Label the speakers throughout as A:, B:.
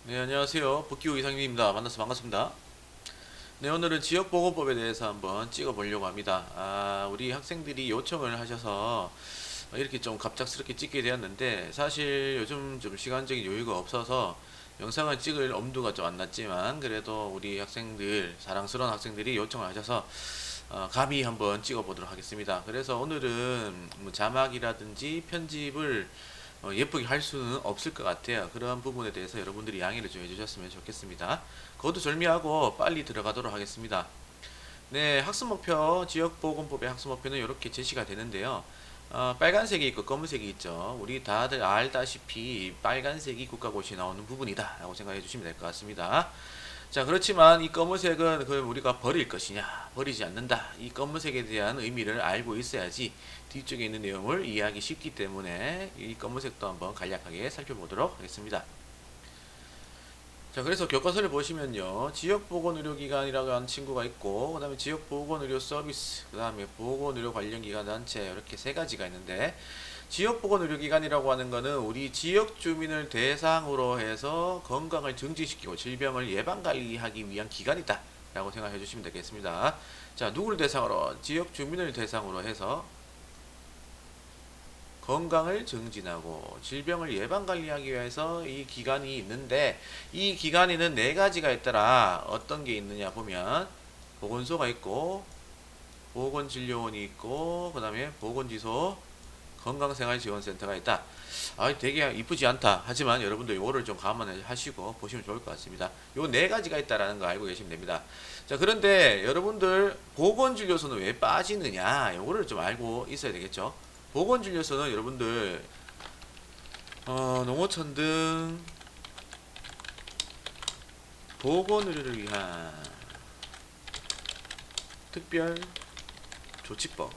A: 네, 안녕하세요. 복귀후 이상민입니다. 만나서 반갑습니다. 네, 오늘은 지역보건법에 대해서 한번 찍어보려고 합니다. 우리 학생들이 요청을 하셔서 이렇게 좀 갑작스럽게 찍게 되었는데, 사실 요즘 좀 시간적인 여유가 없어서 영상을 찍을 엄두가 좀 안 났지만, 그래도 우리 학생들, 사랑스러운 학생들이 요청을 하셔서 감히 한번 찍어보도록 하겠습니다. 그래서 오늘은 뭐 자막이라든지 편집을 예쁘게 할 수는 없을 것 같아요. 그런 부분에 대해서 여러분들이 양해를 좀 해주셨으면 좋겠습니다. 거두절미하고 빨리 들어가도록 하겠습니다. 네, 학습목표, 지역보건법의 학습목표는 이렇게 제시가 되는데요. 빨간색이 있고 검은색이 있죠. 우리 다들 알다시피 빨간색이 국가고시에 나오는 부분이다 라고 생각해 주시면 될 것 같습니다. 자, 그렇지만 이 검은색은 그럼 우리가 버릴 것이냐, 버리지 않는다. 이 검은색에 대한 의미를 알고 있어야지 뒤쪽에 있는 내용을 이해하기 쉽기 때문에 이 검은색도 한번 간략하게 살펴보도록 하겠습니다. 자, 그래서 교과서를 보시면요, 지역보건의료기관이라고 하는 친구가 있고, 그 다음에 지역보건의료서비스, 그 다음에 보건의료 관련기관 단체, 이렇게 세 가지가 있는데, 지역보건의료기관이라고 하는 거는 우리 지역 주민을 대상으로 해서 건강을 증진시키고 질병을 예방관리하기 위한 기관이다 라고 생각해 주시면 되겠습니다. 자, 누구를 대상으로? 지역 주민을 대상으로 해서 건강을 증진하고 질병을 예방관리하기 위해서 이 기관이 있는데, 이 기관에는 네 가지가 있더라. 어떤 게 있느냐 보면 보건소가 있고, 보건진료원이 있고, 그 다음에 보건지소, 건강생활지원센터가 있다. 되게 이쁘지 않다. 하지만 여러분들 요거를 좀 감안하시고 보시면 좋을 것 같습니다. 요 네 가지가 있다라는 거 알고 계시면 됩니다. 자, 그런데 여러분들 보건진료소는 왜 빠지느냐? 요거를 좀 알고 있어야 되겠죠. 보건진료소는 여러분들 농어촌 등 보건의료를 위한 특별 조치법,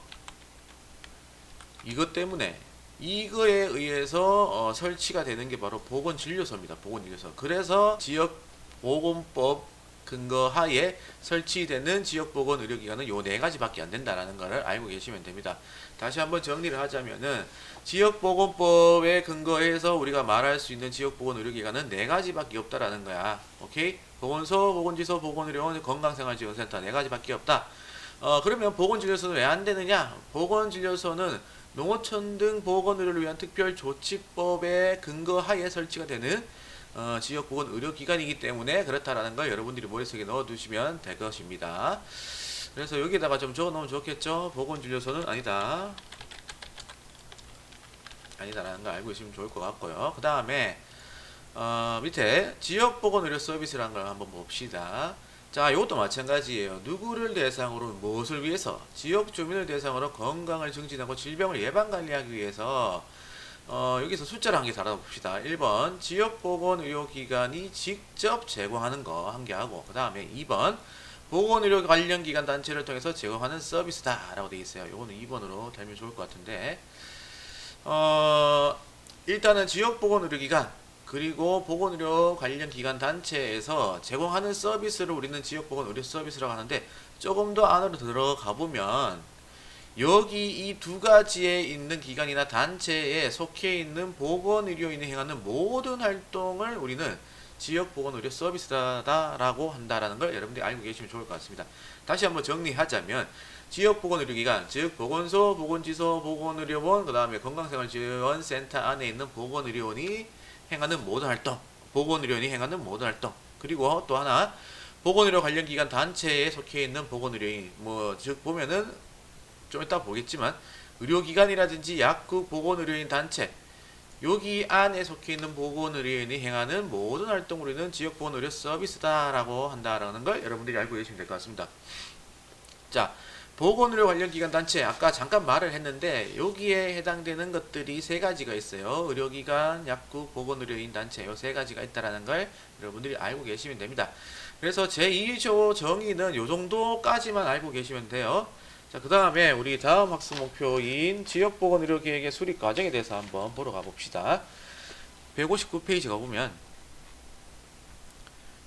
A: 이것 때문에 이거에 의해서 설치가 되는 게 바로 보건진료소입니다. 보건진료소. 그래서 지역보건법 근거하에 설치되는 지역보건의료기관은 요 네 가지밖에 안 된다라는 것을 알고 계시면 됩니다. 다시 한번 정리를 하자면은 지역보건법에 근거해서 우리가 말할 수 있는 지역보건의료기관은 네 가지밖에 없다라는 거야. 오케이? 보건소, 보건지소, 보건의료원, 건강생활지원센터 네 가지밖에 없다. 그러면 보건진료소는 왜 안 되느냐? 보건진료소는 농어촌 등 보건의료를 위한 특별조치법에 근거하에 설치가 되는 지역보건의료기관이기 때문에 그렇다라는 걸 여러분들이 머릿속에 넣어두시면 될 것입니다. 그래서 여기다가 좀 적어놓으면 좋겠죠? 보건진료소는 아니다. 아니다라는 걸 알고 계시면 좋을 것 같고요. 그 다음에 밑에 지역보건의료 서비스라는 걸 한번 봅시다. 자, 이것도 마찬가지예요. 누구를 대상으로 무엇을 위해서? 지역 주민을 대상으로 건강을 증진하고 질병을 예방관리하기 위해서 여기서 숫자를 한 개 달아봅시다. 1번 지역보건의료기관이 직접 제공하는 거 한 개 하고, 그 다음에 2번 보건의료 관련 기관 단체를 통해서 제공하는 서비스다 라고 되어 있어요. 요거는 2번으로 달면 좋을 것 같은데, 일단은 지역보건의료기관 그리고 보건의료 관련 기관 단체에서 제공하는 서비스를 우리는 지역보건의료 서비스라고 하는데, 조금 더 안으로 들어가 보면 여기 이 두 가지에 있는 기관이나 단체에 속해 있는 보건의료인이 행하는 모든 활동을 우리는 지역보건의료 서비스다라고 한다라는 걸 여러분들이 알고 계시면 좋을 것 같습니다. 다시 한번 정리하자면 지역보건의료기관, 즉 보건소, 보건지소, 보건의료원, 그 다음에 건강생활지원센터 안에 있는 보건의료원이 행하는 모든 활동, 보건의료원이 행하는 모든 활동, 그리고 또 하나 보건의료 관련 기관 단체에 속해 있는 보건의료인, 즉 보면은 좀 이따 보겠지만 의료기관이라든지 약국, 보건의료인 단체, 여기 안에 속해 있는 보건의료인이 행하는 모든 활동을 우리는 지역보건의료 서비스다라고 한다라는 걸 여러분들이 알고 계시면 될 것 같습니다. 자, 보건의료 관련 기관 단체 아까 잠깐 말을 했는데 여기에 해당되는 것들이 세 가지가 있어요. 의료기관, 약국, 보건의료인 단체 요 세 가지가 있다라는 걸 여러분들이 알고 계시면 됩니다. 그래서 제2조 정의는 요 정도까지만 알고 계시면 돼요. 자, 그 다음에 우리 다음 학습 목표인 지역보건의료계획의 수립 과정에 대해서 한번 보러 가봅시다. 159페이지 가보면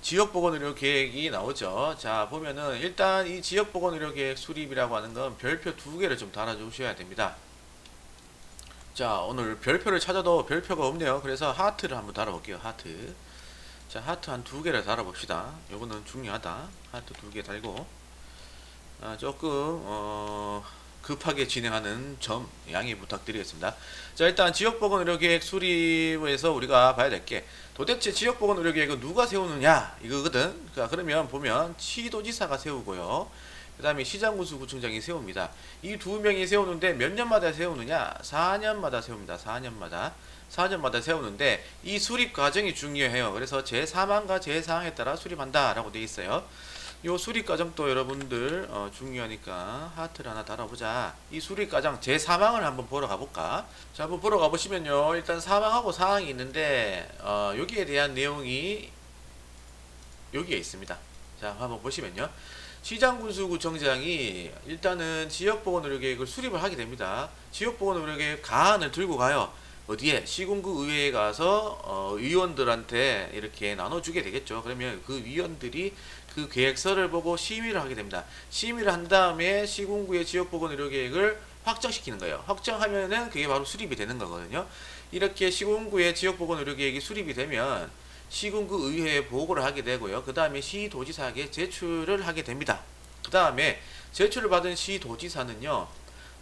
A: 지역보건의료계획이 나오죠. 자, 보면은 일단 이 지역보건의료계획 수립이라고 하는 건 별표 두 개를 좀 달아주셔야 됩니다. 자, 오늘 별표를 찾아도 별표가 없네요. 그래서 하트를 한번 달아볼게요. 하트. 자, 하트 한 2개를 달아봅시다. 요거는 중요하다. 하트 2개 달고, 조금, 급하게 진행하는 점 양해 부탁드리겠습니다. 자, 일단 지역보건의료계획 수립에서 우리가 봐야 될 게, 도대체 지역보건의료계획은 누가 세우느냐 이거거든. 그러면 보면 시도지사가 세우고요, 그 다음에 시장군수구청장이 세웁니다. 이 두 명이 세우는데 몇 년마다 세우느냐? 4년마다 세웁니다. 4년마다 세우는데 이 수립 과정이 중요해요. 그래서 제3항과 제4항에 따라 수립한다 라고 되어 있어요. 요 수립 과정도 여러분들 중요하니까 하트를 하나 달아보자. 이 수립 과정 제3항을 한번 보러 가볼까? 자, 한번 보러 가보시면요, 일단 3항하고 4항이 있는데 여기에 대한 내용이 여기에 있습니다. 자, 한번 보시면요, 시장군수구청장이 일단은 지역보건의료계획을 수립을 하게 됩니다. 지역보건의료계획 가안을 들고 가요. 어디에? 시군구 의회에 가서 의원들한테 이렇게 나눠주게 되겠죠. 그러면 그 위원들이 그 계획서를 보고 심의를 하게 됩니다. 심의를 한 다음에 시군구의 지역보건의료계획을 확정시키는 거예요. 확정하면은 그게 바로 수립이 되는 거거든요. 이렇게 시군구의 지역보건의료계획이 수립이 되면 시군구 의회에 보고를 하게 되고요. 그 다음에 시도지사에게 제출을 하게 됩니다. 그 다음에 제출을 받은 시도지사는요,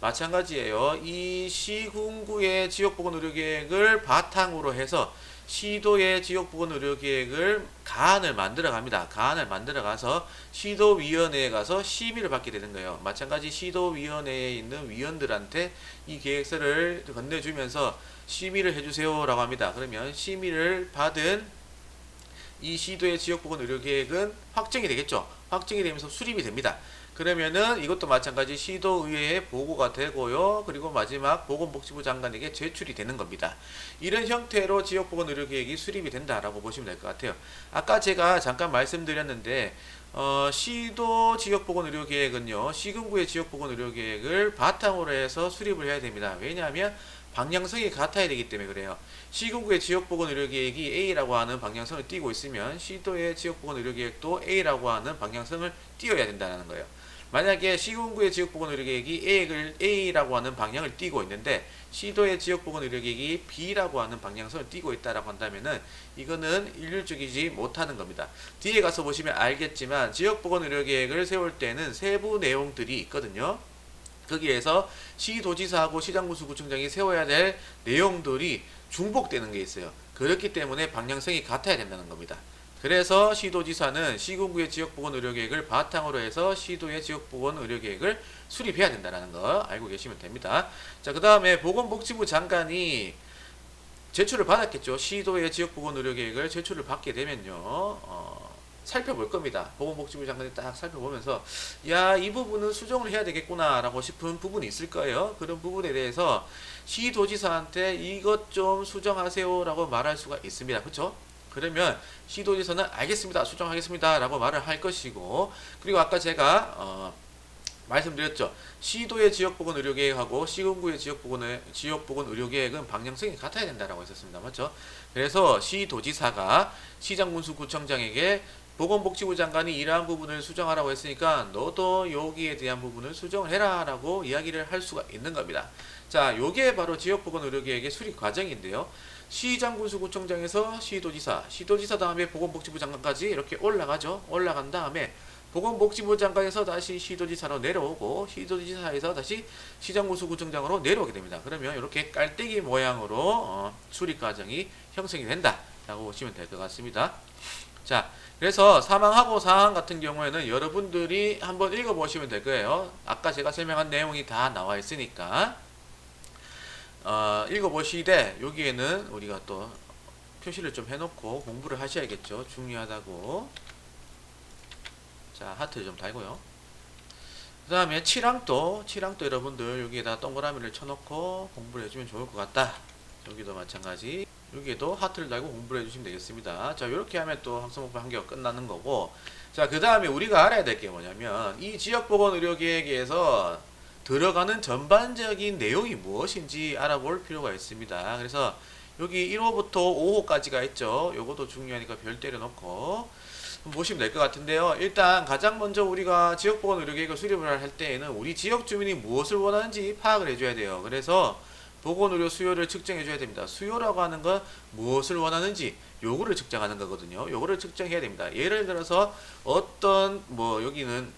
A: 마찬가지예요. 이 시군구의 지역보건의료계획을 바탕으로 해서 시도의 지역보건의료계획을 가안을 만들어 갑니다. 가안을 만들어 가서 시도위원회에 가서 심의를 받게 되는 거예요. 마찬가지 시도위원회에 있는 위원들한테 이 계획서를 건네주면서 심의를 해주세요 라고 합니다. 그러면 심의를 받은 이 시도의 지역보건의료계획은 확정이 되겠죠. 확정이 되면서 수립이 됩니다. 그러면은 이것도 마찬가지 시도의회에 보고가 되고요. 그리고 마지막 보건복지부 장관에게 제출이 되는 겁니다. 이런 형태로 지역보건의료계획이 수립이 된다라고 보시면 될 것 같아요. 아까 제가 잠깐 말씀드렸는데 시도 지역보건의료계획은요, 시군구의 지역보건의료계획을 바탕으로 해서 수립을 해야 됩니다. 왜냐하면 방향성이 같아야 되기 때문에 그래요. 시군구의 지역보건의료계획이 A라고 하는 방향성을 띠고 있으면 시도의 지역보건의료계획도 A라고 하는 방향성을 띄어야 된다는 거예요. 만약에 시군구의 지역보건의료계획이 A라고 하는 방향을 띠고 있는데 시도의 지역보건의료계획이 B라고 하는 방향성을 띠고 있다라고 한다면은 이거는 일률적이지 못하는 겁니다. 뒤에 가서 보시면 알겠지만 지역보건의료계획을 세울 때는 세부 내용들이 있거든요. 거기에서 시도지사하고 시장군수구청장이 세워야 될 내용들이 중복되는 게 있어요. 그렇기 때문에 방향성이 같아야 된다는 겁니다. 그래서 시도지사는 시군구의 지역보건의료계획을 바탕으로 해서 시도의 지역보건의료계획을 수립해야 된다는 거 알고 계시면 됩니다. 자, 그 다음에 보건복지부 장관이 제출을 받았겠죠. 시도의 지역보건의료계획을 제출을 받게 되면요, 살펴볼 겁니다. 보건복지부 장관이 딱 살펴보면서 야, 이 부분은 수정을 해야 되겠구나 라고 싶은 부분이 있을 거예요. 그런 부분에 대해서 시도지사한테 이것 좀 수정하세요 라고 말할 수가 있습니다. 그렇죠? 그러면 시도지사는 알겠습니다, 수정하겠습니다 라고 말을 할 것이고, 그리고 아까 제가 말씀드렸죠. 시도의 지역보건의료계획하고 시군구의 지역보건의료계획은 방향성이 같아야 된다라고 했었습니다. 맞죠? 그래서 시도지사가 시장군수구청장에게 보건복지부 장관이 이러한 부분을 수정하라고 했으니까 너도 여기에 대한 부분을 수정을 해라 라고 이야기를 할 수가 있는 겁니다. 자, 요게 바로 지역보건의료계획의 수립 과정인데요. 시장군수구청장에서 시도지사 다음에 보건복지부 장관까지 이렇게 올라가죠. 올라간 다음에 보건복지부 장관에서 다시 시도지사로 내려오고 시도지사에서 다시 시장군수구청장으로 내려오게 됩니다. 그러면 이렇게 깔때기 모양으로 수립 과정이 형성이 된다 라고 보시면 될 것 같습니다. 자, 그래서 3항하고 4항 같은 경우에는 여러분들이 한번 읽어보시면 될 거예요. 아까 제가 설명한 내용이 다 나와 있으니까 읽어보시되 여기에는 우리가 또 표시를 좀 해놓고 공부를 하셔야겠죠. 중요하다고. 자, 하트를 좀 달고요. 그 다음에 7항도 여러분들 여기에다 동그라미를 쳐놓고 공부를 해주면 좋을 것 같다. 여기도 마찬가지. 여기에도 하트를 달고 공부를 해주시면 되겠습니다. 자, 이렇게 하면 또 학생목표 한 개가 끝나는 거고, 자, 그 다음에 우리가 알아야 될 게 뭐냐면 이 지역보건의료계획에서 들어가는 전반적인 내용이 무엇인지 알아볼 필요가 있습니다. 그래서 여기 1호부터 5호까지가 있죠. 요것도 중요하니까 별 때려놓고 보시면 될 것 같은데요. 일단 가장 먼저 우리가 지역보건의료계획을 수립을 할 때에는 우리 지역 주민이 무엇을 원하는지 파악을 해줘야 돼요. 그래서 보건의료 수요를 측정해 줘야 됩니다. 수요라고 하는 건 무엇을 원하는지, 요거를 측정하는 거거든요. 요거를 측정해야 됩니다. 예를 들어서 어떤 뭐 여기는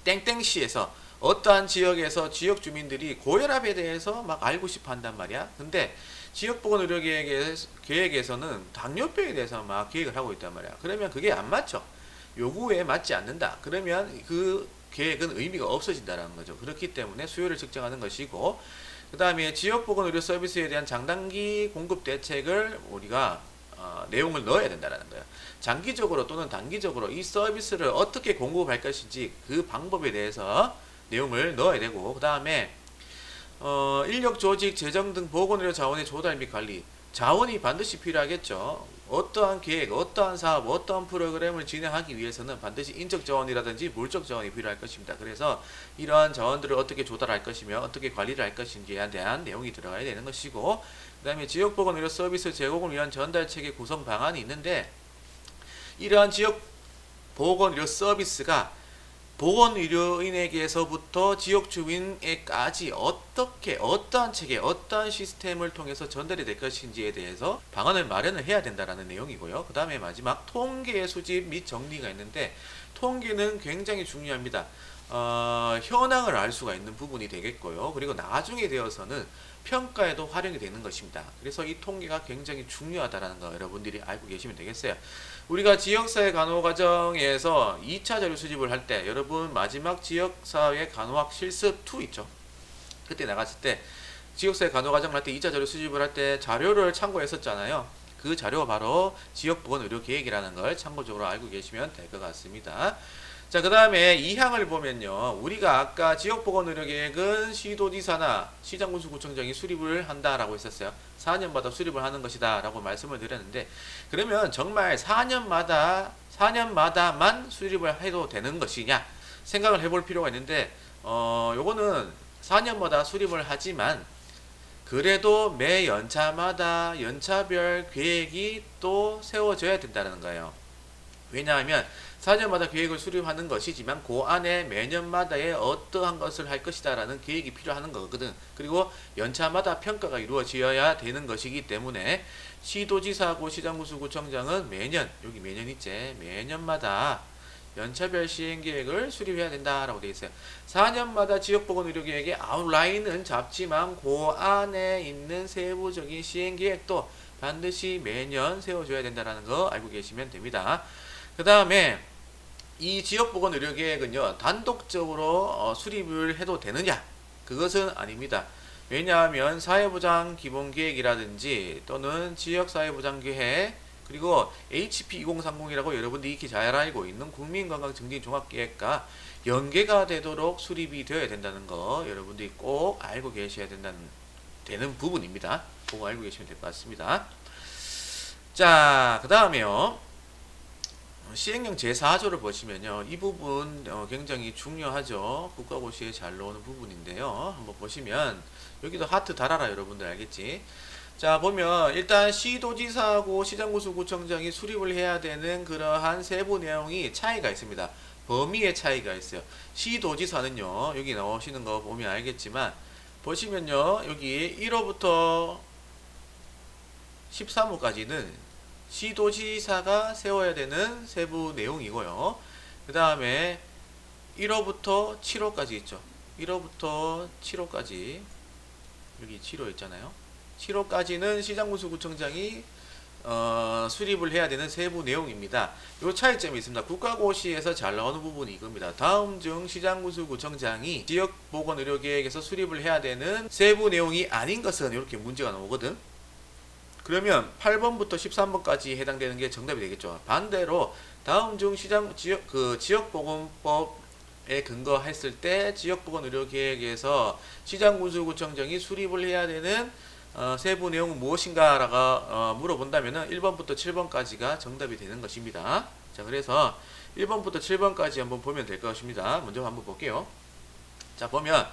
A: 땡땡시에서 어떠한 지역에서 지역 주민들이 고혈압에 대해서 막 알고 싶어 한단 말이야. 근데 지역보건의료계획에서는 당뇨병에 대해서 막 계획을 하고 있단 말이야. 그러면 그게 안 맞죠. 요구에 맞지 않는다. 그러면 그 계획은 의미가 없어진다는 거죠. 그렇기 때문에 수요를 측정하는 것이고, 그 다음에 지역보건의료 서비스에 대한 장단기 공급 대책을 우리가 내용을 넣어야 된다는 거예요. 장기적으로 또는 단기적으로 이 서비스를 어떻게 공급할 것인지 그 방법에 대해서 내용을 넣어야 되고, 그 다음에 인력 조직 재정 등 보건의료 자원의 조달 및 관리, 자원이 반드시 필요하겠죠. 어떠한 계획, 어떠한 사업, 어떠한 프로그램을 진행하기 위해서는 반드시 인적 자원이라든지 물적 자원이 필요할 것입니다. 그래서 이러한 자원들을 어떻게 조달할 것이며 어떻게 관리를 할 것인지에 대한 내용이 들어가야 되는 것이고, 그 다음에 지역보건의료 서비스 제공을 위한 전달체계 구성 방안이 있는데, 이러한 지역보건의료 서비스가 보건의료인에게서부터 지역 주민에까지 어떻게 어떠한 체계 어떠한 시스템을 통해서 전달이 될 것인지에 대해서 방안을 마련을 해야 된다라는 내용이고요. 그 다음에 마지막 통계의 수집 및 정리가 있는데, 통계는 굉장히 중요합니다. 현황을 알 수가 있는 부분이 되겠고요. 그리고 나중에 되어서는 평가에도 활용이 되는 것입니다. 그래서 이 통계가 굉장히 중요하다는 거 여러분들이 알고 계시면 되겠어요. 우리가 지역사회 간호과정에서 2차 자료 수집을 할 때, 여러분 마지막 지역사회 간호학 실습 2 있죠. 그때 나갔을 때 지역사회 간호과정을 할 때 2차 자료 수집을 할 때 자료를 참고했었잖아요. 그 자료가 바로 지역보건의료계획이라는 걸 참고적으로 알고 계시면 될 것 같습니다. 자, 그 다음에 2항을 보면요. 우리가 아까 지역보건의료계획은 시도지사나 시장군수구청장이 수립을 한다라고 했었어요. 4년마다 수립을 하는 것이다 라고 말씀을 드렸는데, 그러면 정말 4년마다만 수립을 해도 되는 것이냐 생각을 해볼 필요가 있는데, 요거는 4년마다 수립을 하지만 그래도 매 연차마다 연차별 계획이 또 세워져야 된다는 거예요. 왜냐하면 4년마다 계획을 수립하는 것이지만 그 안에 매년마다의 어떠한 것을 할 것이다 라는 계획이 필요한 거거든. 그리고 연차마다 평가가 이루어져야 되는 것이기 때문에 시도지사하고 시장군수구청장은 매년, 여기 매년 있지, 매년마다 연차별 시행계획을 수립해야 된다라고 되어 있어요. 4년마다 지역보건의료계획의 아웃라인은 잡지만 그 안에 있는 세부적인 시행계획도 반드시 매년 세워줘야 된다는 거 알고 계시면 됩니다. 그 다음에 이 지역보건의료계획은요, 단독적으로 수립을 해도 되느냐? 그것은 아닙니다. 왜냐하면 사회보장 기본계획이라든지 또는 지역사회보장계획, 그리고 HP 2030이라고 여러분들이 익히 잘 알고 있는 국민건강증진종합계획과 연계가 되도록 수립이 되어야 된다는 거 여러분들이 꼭 알고 계셔야 되는 부분입니다. 꼭 알고 계시면 될 것 같습니다. 자, 그 다음에요. 시행령 제4조를 보시면요. 이 부분 굉장히 중요하죠. 국가고시에 잘 나오는 부분인데요. 한번 보시면 여기도 하트 달아라 여러분들 알겠지? 자, 보면 일단 시도지사하고 시장군수구청장이 수립을 해야 되는 그러한 세부 내용이 차이가 있습니다. 범위의 차이가 있어요. 시도지사는요. 여기 나오시는 거 보면 알겠지만 보시면요. 여기 1호부터 13호까지는 시도지사가 세워야 되는 세부 내용이고요. 그 다음에 1호부터 7호까지 있죠. 1호부터 7호까지 여기 7호 있잖아요. 7호까지는 시장군수구청장이 수립을 해야 되는 세부 내용입니다. 요 차이점이 있습니다. 국가고시에서 잘 나오는 부분이 이겁니다. 다음 중 시장군수구청장이 지역보건의료계획에서 수립을 해야 되는 세부 내용이 아닌 것은 이렇게 문제가 나오거든. 그러면 8번부터 13번까지 해당되는 게 정답이 되겠죠. 반대로 다음 중 지역보건법에 근거했을 때 지역보건의료계획에서 시장군수구청장이 수립을 해야 되는 세부 내용은 무엇인가 라고 물어본다면 1번부터 7번까지가 정답이 되는 것입니다. 자, 그래서 1번부터 7번까지 한번 보면 될 것입니다. 먼저 한번 볼게요. 자, 보면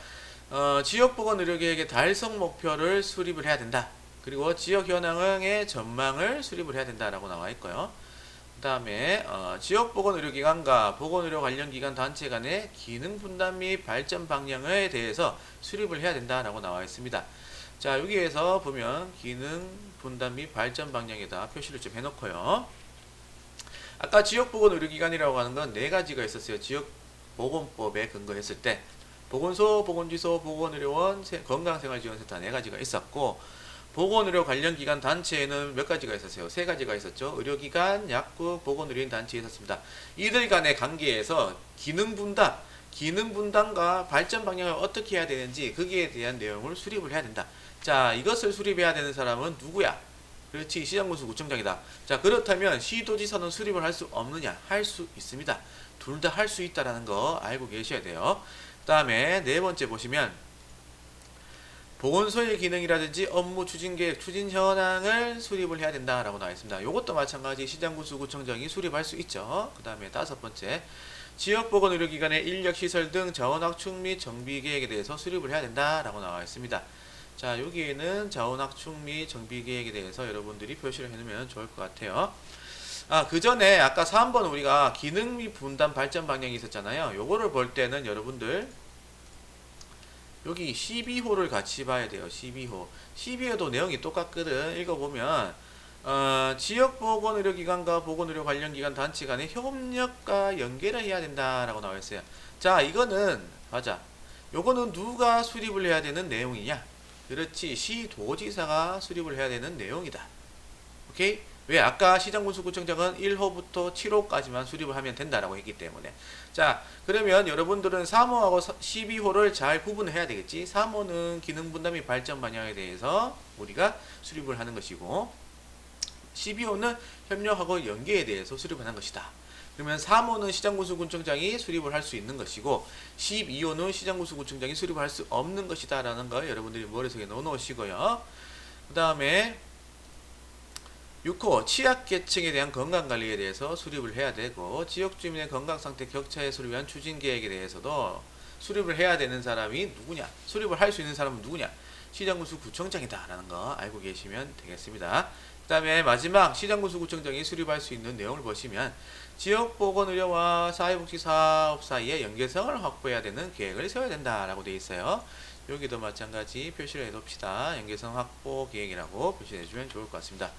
A: 지역보건의료계획의 달성 목표를 수립을 해야 된다. 그리고 지역 현황의 전망을 수립을 해야 된다라고 나와 있고요. 그 다음에 지역보건의료기관과 보건의료 관련 기관 단체 간의 기능 분담 및 발전 방향에 대해서 수립을 해야 된다라고 나와 있습니다. 자, 여기에서 보면 기능 분담 및 발전 방향에다 표시를 좀 해놓고요. 아까 지역보건의료기관이라고 하는 건 네 가지가 있었어요. 지역보건법에 근거했을 때 보건소, 보건지소, 보건의료원, 건강생활지원센터 네 가지가 있었고, 보건의료 관련 기관 단체에는 몇 가지가 있었어요? 세 가지가 있었죠. 의료기관, 약국, 보건의료인 단체에 있었습니다. 이들 간의 관계에서 기능 분담과 발전 방향을 어떻게 해야 되는지 거기에 대한 내용을 수립을 해야 된다. 자, 이것을 수립해야 되는 사람은 누구야? 그렇지, 시장군수구청장이다. 자, 그렇다면 시도지사는 수립을 할 수 없느냐? 할 수 있습니다. 둘 다 할 수 있다라는 거 알고 계셔야 돼요. 그 다음에 네 번째 보시면 보건소의 기능이라든지 업무 추진계획, 추진 현황을 수립을 해야 된다라고 나와 있습니다. 이것도 마찬가지 시장군수구청장이 수립할 수 있죠. 그 다음에 다섯 번째, 지역보건의료기관의 인력시설 등 자원확충 및 정비계획에 대해서 수립을 해야 된다라고 나와 있습니다. 자, 여기에는 자원확충 및 정비계획에 대해서 여러분들이 표시를 해놓으면 좋을 것 같아요. 그 전에 아까 3번 우리가 기능 및 분담 발전 방향이 있었잖아요. 요거를 볼 때는 여러분들 여기 12호를 같이 봐야 돼요. 12호. 12호도 내용이 똑같거든. 읽어보면 지역보건의료기관과 보건의료 관련기관 단체 간의 협력과 연계를 해야 된다라고 나와 있어요. 자, 이거는 맞아. 요거는 누가 수립을 해야 되는 내용이냐? 그렇지. 시도지사가 수립을 해야 되는 내용이다. 오케이? 왜? 아까 시장군수구청장은 1호부터 7호까지만 수립을 하면 된다라고 했기 때문에. 자, 그러면 여러분들은 3호하고 12호를 잘 구분해야 되겠지. 3호는 기능 분담 및 발전 방향에 대해서 우리가 수립을 하는 것이고, 12호는 협력하고 연계에 대해서 수립을 하는 것이다. 그러면 3호는 시장군수구청장이 수립을 할 수 있는 것이고, 12호는 시장군수구청장이 수립을 할 수 없는 것이다 라는 걸 여러분들이 머릿속에 넣어 놓으시고요. 그 다음에 6호 취약계층에 대한 건강관리에 대해서 수립을 해야 되고, 지역주민의 건강상태 격차에 수립한 추진계획에 대해서도 수립을 해야 되는 사람이 누구냐, 수립을 할 수 있는 사람은 누구냐, 시장군수구청장이다 라는 거 알고 계시면 되겠습니다. 그 다음에 마지막 시장군수구청장이 수립할 수 있는 내용을 보시면 지역보건의료와 사회복지사업 사이의 연계성을 확보해야 되는 계획을 세워야 된다라고 되어 있어요. 여기도 마찬가지 표시를 해둡시다. 연계성 확보 계획이라고 표시해주면 좋을 것 같습니다.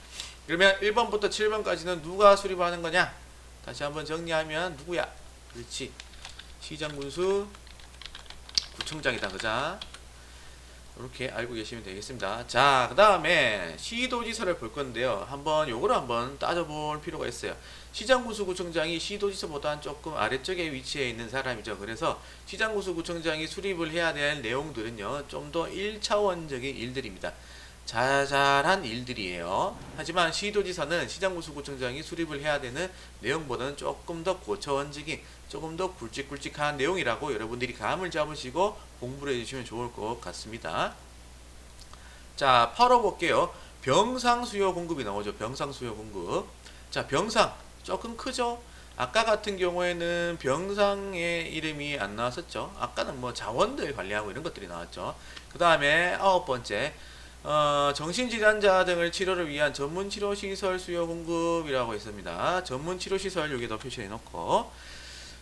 A: 그러면 1번부터 7번까지는 누가 수립하는 거냐? 다시 한번 정리하면 누구야? 그렇지. 시장군수 구청장이다. 그자? 이렇게 알고 계시면 되겠습니다. 자, 그 다음에 시도지사를 볼 건데요. 요거를 한번 따져볼 필요가 있어요. 시장군수구청장이 시도지사보다는 조금 아래쪽에 위치해 있는 사람이죠. 그래서 시장군수구청장이 수립을 해야 될 내용들은요, 좀 더 1차원적인 일들입니다. 자잘한 일들이에요. 하지만 시도지사는 시장군수구청장이 수립을 해야 되는 내용보다는 조금 더 고차원적인, 조금 더 굵직굵직한 내용이라고 여러분들이 감을 잡으시고 공부를 해주시면 좋을 것 같습니다. 자, 8호 볼게요. 병상수요 공급이 나오죠. 병상수요 공급. 자, 병상 조금 크죠? 아까 같은 경우에는 병상의 이름이 안 나왔었죠. 아까는 뭐 자원들 관리하고 이런 것들이 나왔죠. 그 다음에 9번째, 정신질환자 등을 치료를 위한 전문치료시설 수요 공급이라고 있습니다. 전문치료시설 여기다 표시해 놓고,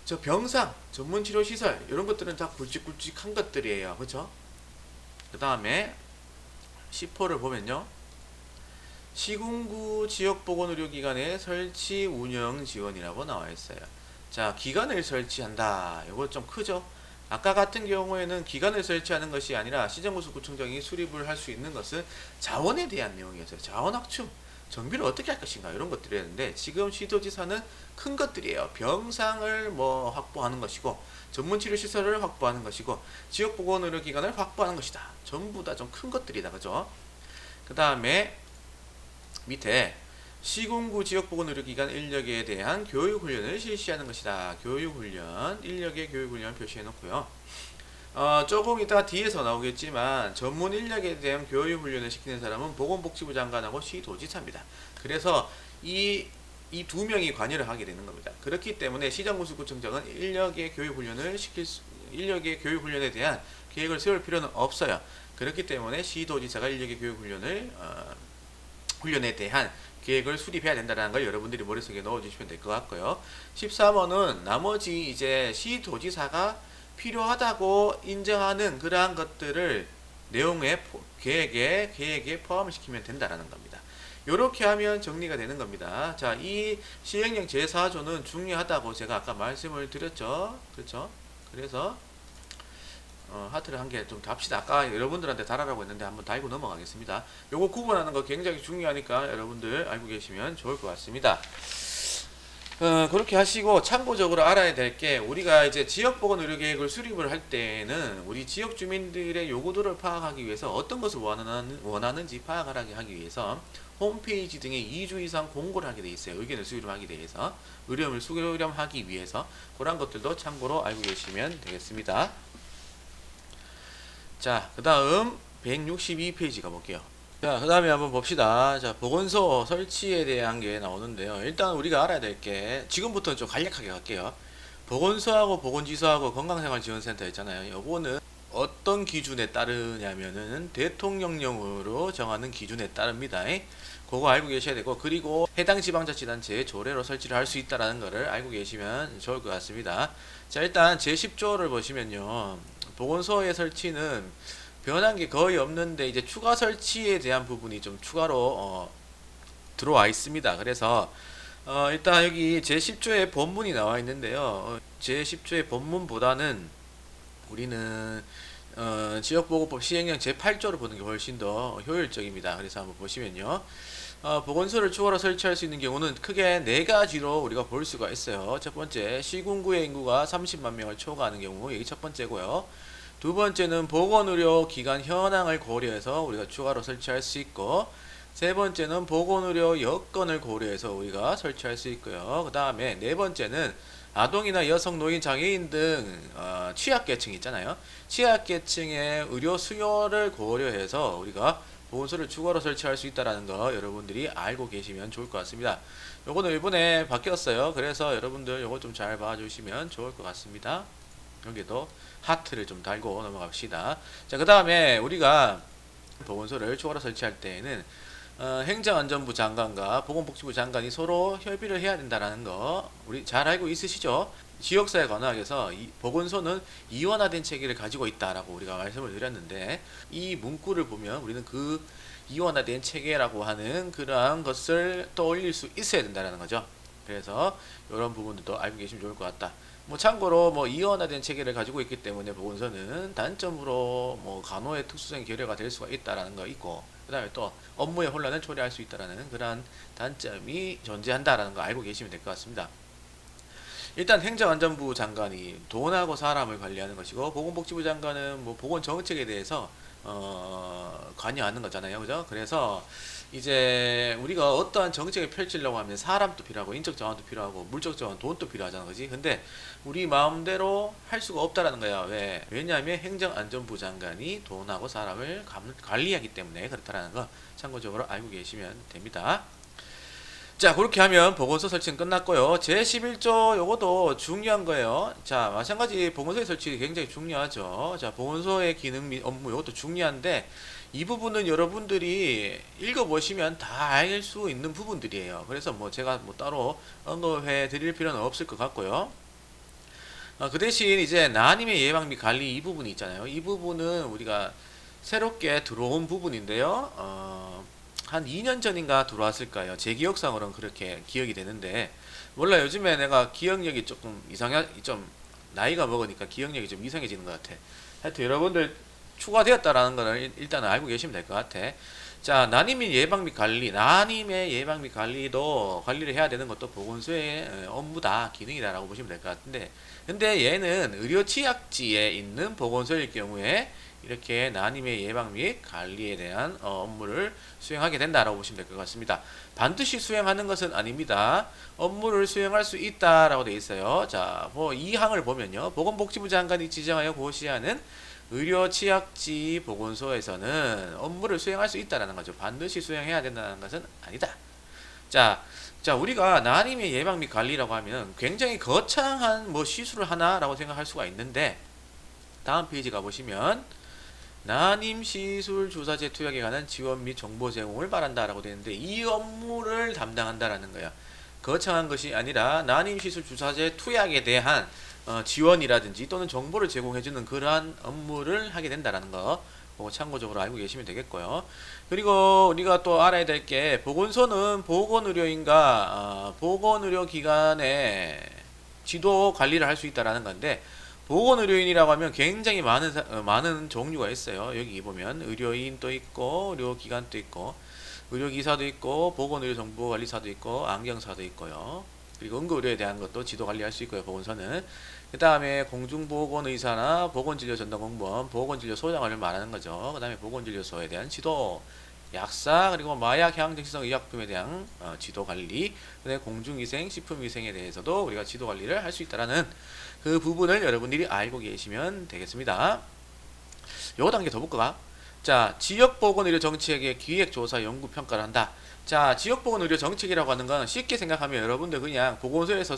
A: 저 병상, 전문치료시설 이런 것들은 다 굵직굵직한 것들이에요. 그렇죠? 그 다음에 10호를 보면요, 시군구 지역보건의료기관의 설치 운영 지원이라고 나와 있어요. 자, 기관을 설치한다. 이거 좀 크죠? 아까 같은 경우에는 기관을 설치하는 것이 아니라 시장군수구청장이 수립을 할 수 있는 것은 자원에 대한 내용이었어요. 자원확충, 정비를 어떻게 할 것인가 이런 것들이었는데, 지금 시도지사는 큰 것들이에요. 병상을 뭐 확보하는 것이고, 전문치료시설을 확보하는 것이고, 지역보건의료기관을 확보하는 것이다. 전부 다 좀 큰 것들이다. 그죠? 그 다음에 밑에 시군구 지역보건의료기관 인력에 대한 교육훈련을 실시하는 것이다. 교육훈련, 인력의 교육훈련 표시해 놓고요. 조금 이따 뒤에서 나오겠지만 전문 인력에 대한 교육훈련을 시키는 사람은 보건복지부 장관하고 시도지사입니다. 그래서 이 두 명이 관여를 하게 되는 겁니다. 그렇기 때문에 시장군수구청장은 인력의 교육훈련에 대한 계획을 세울 필요는 없어요. 그렇기 때문에 시도지사가 인력의 훈련에 대한 계획을 수립해야 된다는 걸 여러분들이 머릿속에 넣어주시면 될 것 같고요. 13호는 나머지 이제 시도지사가 필요하다고 인정하는 그러한 것들을 내용의 계획에 포함을 시키면 된다라는 겁니다. 이렇게 하면 정리가 되는 겁니다. 자, 이 시행령 제4조는 중요하다고 제가 아까 말씀을 드렸죠. 그렇죠? 그래서 하트를 한 개 좀 답시다. 아까 여러분들한테 달아라고 했는데 한번 달고 넘어가겠습니다. 요거 구분하는 거 굉장히 중요하니까 여러분들 알고 계시면 좋을 것 같습니다. 그렇게 하시고 참고적으로 알아야 될 게, 우리가 이제 지역보건의료계획을 수립을 할 때는 우리 지역 주민들의 요구들을 파악하기 위해서 어떤 것을 원하는지 파악하게 하기 위해서 홈페이지 등에 2주 이상 공고를 하게 돼 있어요. 의견을 수렴하기 위해서, 의견을 수렴하기 위해서 그런 것들도 참고로 알고 계시면 되겠습니다. 자, 그 다음 162페이지 가볼게요. 자, 그 다음에 한번 봅시다. 자, 보건소 설치에 대한 게 나오는데요. 일단 우리가 알아야 될 게, 지금부터는 좀 간략하게 갈게요. 보건소하고 보건지소하고 건강생활지원센터 있잖아요. 요거는 어떤 기준에 따르냐면은 대통령령으로 정하는 기준에 따릅니다. 그거 알고 계셔야 되고, 그리고 해당 지방자치단체의 조례로 설치를 할 수 있다라는 거를 알고 계시면 좋을 것 같습니다. 자, 일단 제10조를 보시면요, 보건소의 설치는 변한 게 거의 없는데 이제 추가 설치에 대한 부분이 좀 추가로 들어와 있습니다. 그래서 일단 여기 제10조의 본문이 나와 있는데요. 제10조의 본문보다는 우리는 지역보건법 시행령 제8조를 보는 게 훨씬 더 효율적입니다. 그래서 한번 보시면요, 보건소를 추가로 설치할 수 있는 경우는 크게 네 가지로 우리가 볼 수가 있어요. 첫 번째, 시군구의 인구가 30만 명을 초과하는 경우, 이게 첫 번째고요. 두 번째는 보건의료 기관 현황을 고려해서 우리가 추가로 설치할 수 있고, 세 번째는 보건의료 여건을 고려해서 우리가 설치할 수 있고요. 그 다음에 네 번째는 아동이나 여성, 노인, 장애인 등 취약계층 있잖아요. 취약계층의 의료 수요를 고려해서 우리가 보건소를 추가로 설치할 수 있다는 거 여러분들이 알고 계시면 좋을 것 같습니다. 요거는 이번에 바뀌었어요. 그래서 여러분들 요거 좀 잘 봐주시면 좋을 것 같습니다. 여기도 하트를 좀 달고 넘어갑시다. 자, 그 다음에 우리가 보건소를 추가로 설치할 때에는 행정안전부 장관과 보건복지부 장관이 서로 협의를 해야 된다는 거 우리 잘 알고 있으시죠? 지역사회 관할에서 보건소는 이원화된 체계를 가지고 있다라고 우리가 말씀을 드렸는데, 이 문구를 보면 우리는 그 이원화된 체계라고 하는 그러한 것을 떠올릴 수 있어야 된다는 거죠. 그래서 이런 부분들도 알고 계시면 좋을 것 같다. 뭐 참고로 뭐 이원화된 체계를 가지고 있기 때문에 보건소는 단점으로 뭐 간호의 특수성 결여가 될 수가 있다라는 거 있고, 그 다음에 또 업무의 혼란을 초래할 수 있다라는 그러한 단점이 존재한다라는 거 알고 계시면 될 것 같습니다. 일단 행정안전부 장관이 돈하고 사람을 관리하는 것이고, 보건복지부 장관은 뭐 보건정책에 대해서 관여하는 거잖아요. 그죠? 그래서 이제 우리가 어떠한 정책을 펼치려고 하면 사람도 필요하고 인적 자원도 필요하고 물적 자원, 돈도 필요하잖아. 그지? 근데 우리 마음대로 할 수가 없다라는 거야. 왜? 왜냐하면 행정안전부 장관이 돈하고 사람을 관리하기 때문에 그렇다라는 거 참고적으로 알고 계시면 됩니다. 자, 그렇게 하면 보건소 설치는 끝났고요. 제11조 요것도 중요한 거예요. 자, 마찬가지 보건소의 설치 굉장히 중요하죠. 자, 보건소의 기능 및 업무 요것도 중요한데, 이 부분은 여러분들이 읽어보시면 다 알 수 있는 부분들이에요. 그래서 뭐 제가 뭐 따로 언급해 드릴 필요는 없을 것 같고요. 그 대신 이제 난임의 예방 및 관리 이 부분이 있잖아요. 이 부분은 우리가 새롭게 들어온 부분인데요. 한 2년 전인가 들어왔을까요? 제 기억상으로는 그렇게 기억이 되는데, 몰라, 요즘에 내가 기억력이 조금 좀 나이가 먹으니까 기억력이 좀 이상해지는 것 같아. 하여튼 여러분들 추가되었다라는 거는 일단은 알고 계시면 될 것 같아. 자, 난임의 예방 및 관리, 난임의 예방 및 관리도 관리를 해야 되는 것도 보건소의 업무다, 기능이다라고 보시면 될 것 같은데, 근데 얘는 의료 취약지에 있는 보건소일 경우에 이렇게 난임의 예방 및 관리에 대한 업무를 수행하게 된다라고 보시면 될 것 같습니다. 반드시 수행하는 것은 아닙니다. 업무를 수행할 수 있다라고 되어 있어요. 자, 뭐 이 항을 보면요, 보건복지부 장관이 지정하여 고시하는 의료 취약지 보건소에서는 업무를 수행할 수 있다라는 거죠. 반드시 수행해야 된다는 것은 아니다. 자, 우리가 난임의 예방 및 관리라고 하면 굉장히 거창한 뭐 시술을 하나라고 생각할 수가 있는데, 다음 페이지 가보시면 난임 시술 주사제 투약에 관한 지원 및 정보 제공을 바란다라고 되는데, 이 업무를 담당한다라는 거야. 거창한 것이 아니라 난임 시술 주사제 투약에 대한 지원이라든지 또는 정보를 제공해주는 그러한 업무를 하게 된다라는 거 그거 참고적으로 알고 계시면 되겠고요. 그리고 우리가 또 알아야 될 게 보건소는 보건의료인과 보건의료기관의 지도 관리를 할 수 있다라는 건데 보건의료인이라고 하면 굉장히 많은 종류가 있어요. 여기 보면 의료인도 있고 의료기관도 있고 의료기사도 있고 보건의료정보관리사도 있고 안경사도 있고요. 그리고 응급의료에 대한 것도 지도 관리할 수 있고요. 보건소는 그 다음에 공중보건의사나 보건진료전담공무원, 보건진료소장을 말하는 거죠. 그 다음에 보건진료소에 대한 지도, 약사, 그리고 마약, 향정신성 의약품에 대한 지도 관리, 그다음에 공중위생, 식품위생에 대해서도 우리가 지도 관리를 할 수 있다라는 그 부분을 여러분들이 알고 계시면 되겠습니다. 요거 단계 더 볼까? 자, 지역보건의료정책의 기획조사 연구평가를 한다. 자, 지역보건의료정책이라고 하는 건 쉽게 생각하면 여러분들 그냥 보건소에서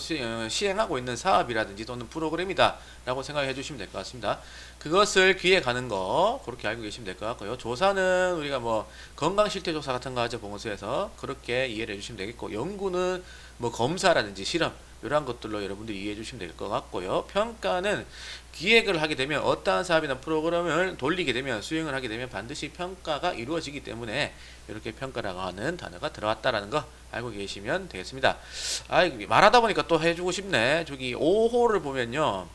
A: 시행하고 있는 사업이라든지 또는 프로그램이다 라고 생각해 주시면 될 것 같습니다. 그것을 기획하는 거 그렇게 알고 계시면 될 것 같고요. 조사는 우리가 뭐 건강실태조사 같은 거 하죠. 보건소에서 그렇게 이해를 해 주시면 되겠고, 연구는 뭐 검사라든지 실험 이러한 것들로 여러분들이 이해해 주시면 될 것 같고요. 평가는 기획을 하게 되면 어떠한 사업이나 프로그램을 돌리게 되면 수행을 하게 되면 반드시 평가가 이루어지기 때문에 이렇게 평가라고 하는 단어가 들어왔다라는 거 알고 계시면 되겠습니다. 말하다 보니까 또 해주고 싶네. 저기 5호를 보면요.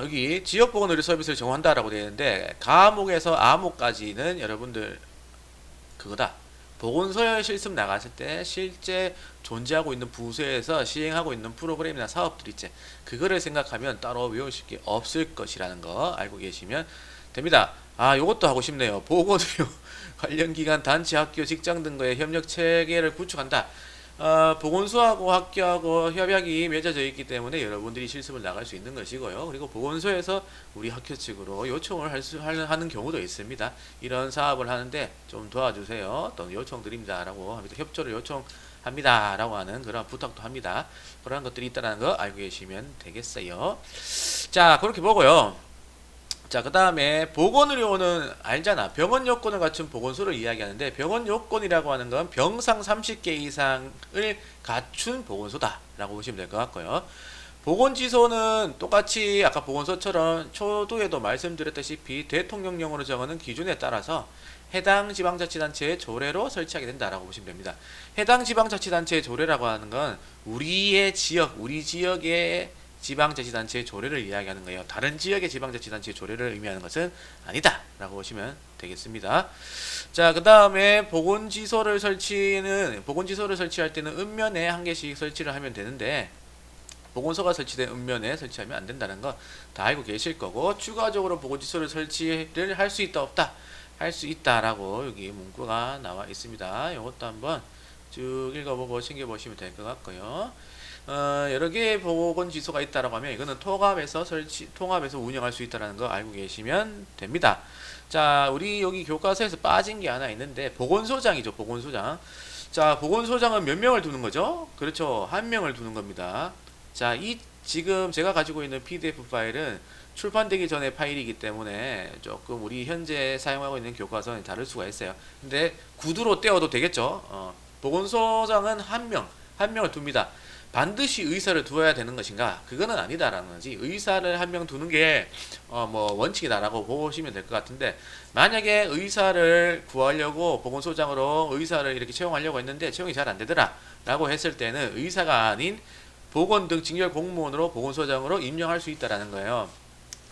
A: 여기 지역보건의료 서비스를 제공한다라고 되어 있는데 가목에서 아목까지는 여러분들 그거다. 보건소에 실습 나갔을 때 실제 존재하고 있는 부서에서 시행하고 있는 프로그램이나 사업들 있지. 그거를 생각하면 따로 외우실 게 없을 것이라는 거 알고 계시면 됩니다. 요것도 하고 싶네요. 보건의료 관련 기관, 단체, 학교, 직장 등과의 협력 체계를 구축한다. 보건소하고 학교하고 협약이 맺어져 있기 때문에 여러분들이 실습을 나갈 수 있는 것이고요. 그리고 보건소에서 우리 학교 측으로 요청을 하는 경우도 있습니다. 이런 사업을 하는데 좀 도와주세요. 또는 요청드립니다. 라고 합니다. 협조를 요청합니다. 라고 하는 그런 부탁도 합니다. 그런 것들이 있다는 거 알고 계시면 되겠어요. 자, 그렇게 보고요. 자, 그 다음에 보건의료는 알잖아. 병원 요건을 갖춘 보건소를 이야기하는데 병원 요건이라고 하는 건 병상 30개 이상을 갖춘 보건소다 라고 보시면 될 것 같고요. 보건지소는 똑같이 아까 보건소처럼 초두에도 말씀드렸다시피 대통령령으로 정하는 기준에 따라서 해당 지방자치단체의 조례로 설치하게 된다라고 보시면 됩니다. 해당 지방자치단체의 조례라고 하는 건 우리의 지역, 우리 지역의 지방자치단체의 조례를 이야기하는 거예요. 다른 지역의 지방자치단체의 조례를 의미하는 것은 아니다 라고 보시면 되겠습니다. 자, 그 다음에 보건지소를 설치할 때는 읍면에 한 개씩 설치를 하면 되는데 보건소가 설치된 읍면에 설치하면 안 된다는 거 다 알고 계실 거고, 추가적으로 보건지소를 설치를 할 수 있다 없다 할 수 있다라고 여기 문구가 나와 있습니다. 이것도 한번 쭉 읽어보고 챙겨보시면 될 것 같고요. 여러 개의 보건지소가 있다라고 하면 이거는 통합해서 운영할 수 있다는 거 알고 계시면 됩니다. 자, 우리 여기 교과서에서 빠진 게 하나 있는데 보건소장이죠. 보건소장. 자, 보건소장은 몇 명을 두는 거죠? 그렇죠. 한 명을 두는 겁니다. 자, 지금 제가 가지고 있는 PDF 파일은 출판되기 전에 파일이기 때문에 조금 우리 현재 사용하고 있는 교과서는 다를 수가 있어요. 근데 구두로 떼어도 되겠죠. 보건소장은 한 명을 둡니다. 반드시 의사를 두어야 되는 것인가? 그거는 아니다라는 거지. 의사를 한 명 두는 게 뭐 원칙이다라고 보시면 될 것 같은데, 만약에 의사를 구하려고 보건소장으로 의사를 이렇게 채용하려고 했는데 채용이 잘 안 되더라 라고 했을 때는 의사가 아닌 보건 등 직렬 공무원으로 보건소장으로 임명할 수 있다라는 거예요.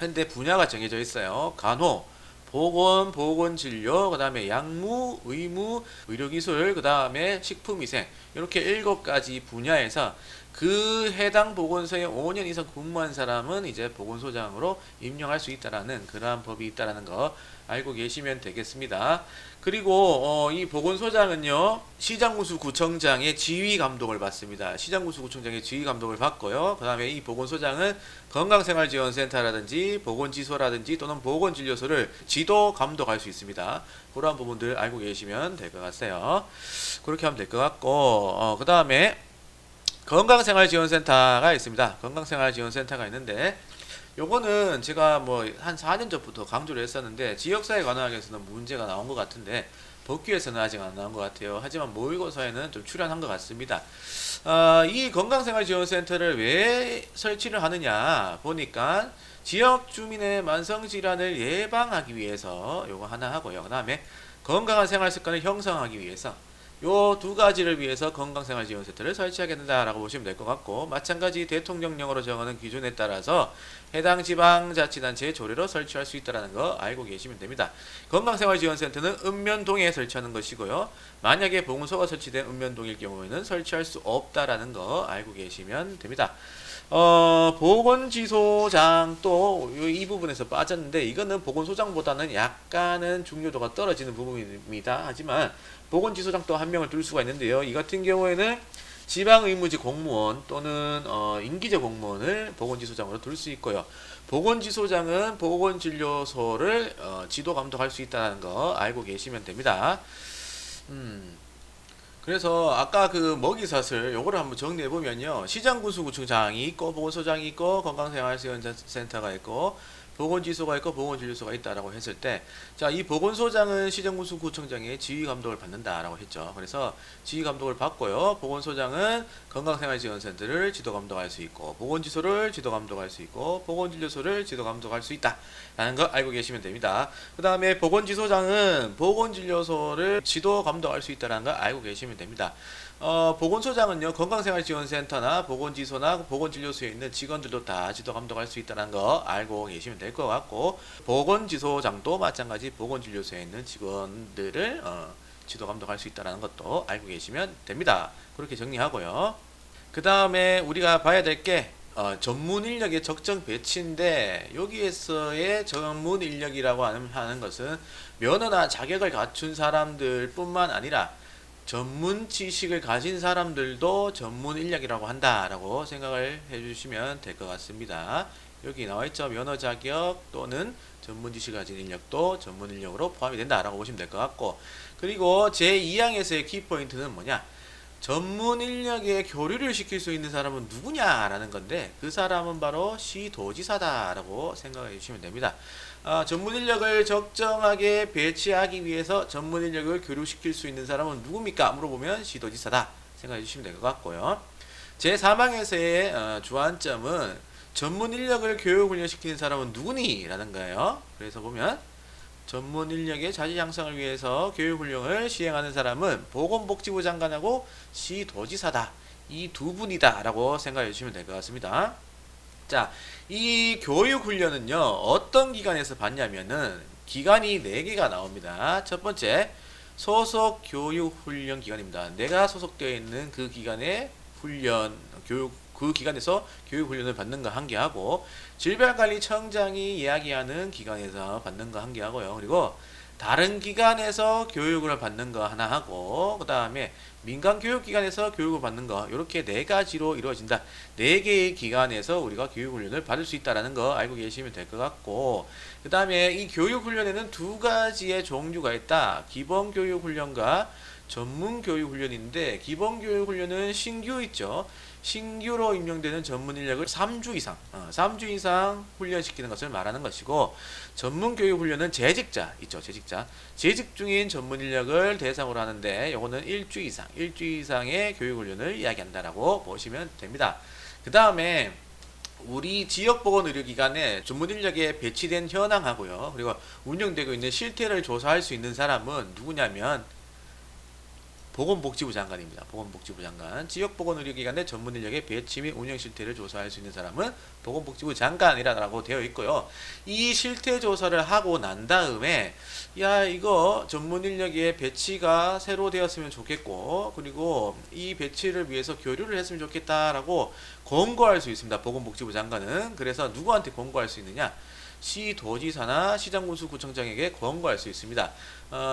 A: 근데 분야가 정해져 있어요. 간호, 보건, 보건진료, 그 다음에 약무, 의무, 의료기술, 그 다음에 식품위생, 이렇게 7가지 분야에서 그 해당 보건소에 5년 이상 근무한 사람은 이제 보건소장으로 임명할 수 있다라는 그러한 법이 있다라는 거 알고 계시면 되겠습니다. 그리고 이 보건소장은요, 시장군수구청장의 지휘 감독을 받습니다. 시장군수구청장의 지휘 감독을 받고요. 그 다음에 이 보건소장은 건강생활지원센터라든지 보건지소라든지 또는 보건진료소를 지도 감독할 수 있습니다. 그러한 부분들 알고 계시면 될 것 같아요. 그렇게 하면 될 것 같고, 그 다음에 건강생활지원센터가 있습니다. 건강생활지원센터가 있는데 요거는 제가 뭐 한 4년 전부터 강조를 했었는데 지역사회 관할에서는 문제가 나온 것 같은데 법규에서는 아직 안 나온 것 같아요. 하지만 모의고사에는 좀 출연한 것 같습니다. 이 건강생활지원센터를 왜 설치를 하느냐 보니까 지역 주민의 만성질환을 예방하기 위해서 요거 하나 하고요. 그 다음에 건강한 생활습관을 형성하기 위해서 요 두 가지를 위해서 건강생활지원센터를 설치하게 된다라고 보시면 될 것 같고, 마찬가지 대통령령으로 정하는 기준에 따라서 해당 지방자치단체의 조례로 설치할 수 있다는 거 알고 계시면 됩니다. 건강생활지원센터는 읍면동에 설치하는 것이고요. 만약에 보건소가 설치된 읍면동일 경우에는 설치할 수 없다라는 거 알고 계시면 됩니다. 보건지소장 또 이 부분에서 빠졌는데, 이거는 보건소장보다는 약간은 중요도가 떨어지는 부분입니다. 하지만 보건지소장 또 한 명을 둘 수가 있는데요. 이 같은 경우에는 지방의무직 공무원 또는 임기제 공무원을 보건지소장으로 둘 수 있고요. 보건지소장은 보건진료소를 지도 감독할 수 있다는 거 알고 계시면 됩니다. 그래서 아까 그 먹이사슬 요거를 한번 정리해 보면요, 시장군수구청장이 있고 보건소장이 있고 건강생활지원센터가 있고 보건지소가 있고 보건진료소가 있다라고 했을 때, 자, 이 보건소장은 시정군수구청장의 지휘감독을 받는다라고 했죠. 그래서 지휘감독을 받고요, 보건소장은 건강생활지원센터를 지도감독할 수 있고 보건지소를 지도감독할 수 있고 보건진료소를 지도감독할 수 있다라는 거 알고 계시면 됩니다. 그 다음에 보건지소장은 보건진료소를 지도감독할 수 있다는 거 알고 계시면 됩니다. 보건소장은요, 건강생활지원센터나 보건지소나 보건진료소에 있는 직원들도 다 지도 감독할 수 있다는 거 알고 계시면 될 것 같고, 보건지소장도 마찬가지 보건진료소에 있는 직원들을 지도 감독할 수 있다는 것도 알고 계시면 됩니다. 그렇게 정리하고요. 그 다음에 우리가 봐야 될 게 전문 인력의 적정 배치인데, 여기에서의 전문 인력이라고 하는 것은 면허나 자격을 갖춘 사람들 뿐만 아니라 전문 지식을 가진 사람들도 전문 인력이라고 한다라고 생각을 해주시면 될 것 같습니다. 여기 나와있죠. 면허 자격 또는 전문 지식을 가진 인력도 전문 인력으로 포함이 된다라고 보시면 될 것 같고, 그리고 제2항에서의 키포인트는 뭐냐, 전문 인력의 교류를 시킬 수 있는 사람은 누구냐라는 건데, 그 사람은 바로 시도지사다라고 생각해 주시면 됩니다. 전문 인력을 적정하게 배치하기 위해서 전문 인력을 교류시킬 수 있는 사람은 누굽니까? 물어보면 시도지사다 생각해 주시면 될 것 같고요. 제3항에서의 주안점은 전문 인력을 교육 훈련시키는 사람은 누구니? 라는 거예요. 그래서 보면 전문 인력의 자질 향상을 위해서 교육 훈련을 시행하는 사람은 보건복지부 장관하고 시도지사다. 이 두 분이다 라고 생각해 주시면 될 것 같습니다. 자, 이 교육훈련은요, 어떤 기관에서 받냐면은 기관이 4개가 나옵니다. 첫 번째, 소속교육훈련 기관입니다. 내가 소속되어 있는 그 기관의 훈련, 그 기관에서 교육훈련을 받는 거 한 개 하고, 질병관리청장이 이야기하는 기관에서 받는 거 한 개 하고요. 그리고 다른 기관에서 교육을 받는 거 하나 하고, 그 다음에 민간교육기관에서 교육을 받는 거, 이렇게 4가지로 이루어진다. 4개의 기관에서 우리가 교육훈련을 받을 수 있다는 거 알고 계시면 될 것 같고, 그 다음에 이 교육훈련에는 2가지의 종류가 있다. 기본교육훈련과 전문교육훈련인데, 기본교육훈련은 신규 있죠. 신규로 임용되는 전문 인력을 3주 이상 훈련시키는 것을 말하는 것이고, 전문교육훈련은 재직자 있죠. 재직 중인 전문 인력을 대상으로 하는데, 요거는 1주 이상의 교육훈련을 이야기한다라고 보시면 됩니다. 그 다음에 우리 지역보건의료기관에 전문 인력에 배치된 현황하고요, 그리고 운영되고 있는 실태를 조사할 수 있는 사람은 누구냐면 보건복지부 장관입니다. 보건복지부 장관. 지역보건의료기관의 전문 인력의 배치 및 운영 실태를 조사할 수 있는 사람은 보건복지부 장관이라고 되어 있고요. 이 실태 조사를 하고 난 다음에, 야, 이거 전문 인력의 배치가 새로 되었으면 좋겠고, 그리고 이 배치를 위해서 교류를 했으면 좋겠다라고 권고할 수 있습니다. 보건복지부 장관은. 그래서 누구한테 권고할 수 있느냐? 시도지사나 시장군수구청장에게 권고할 수 있습니다.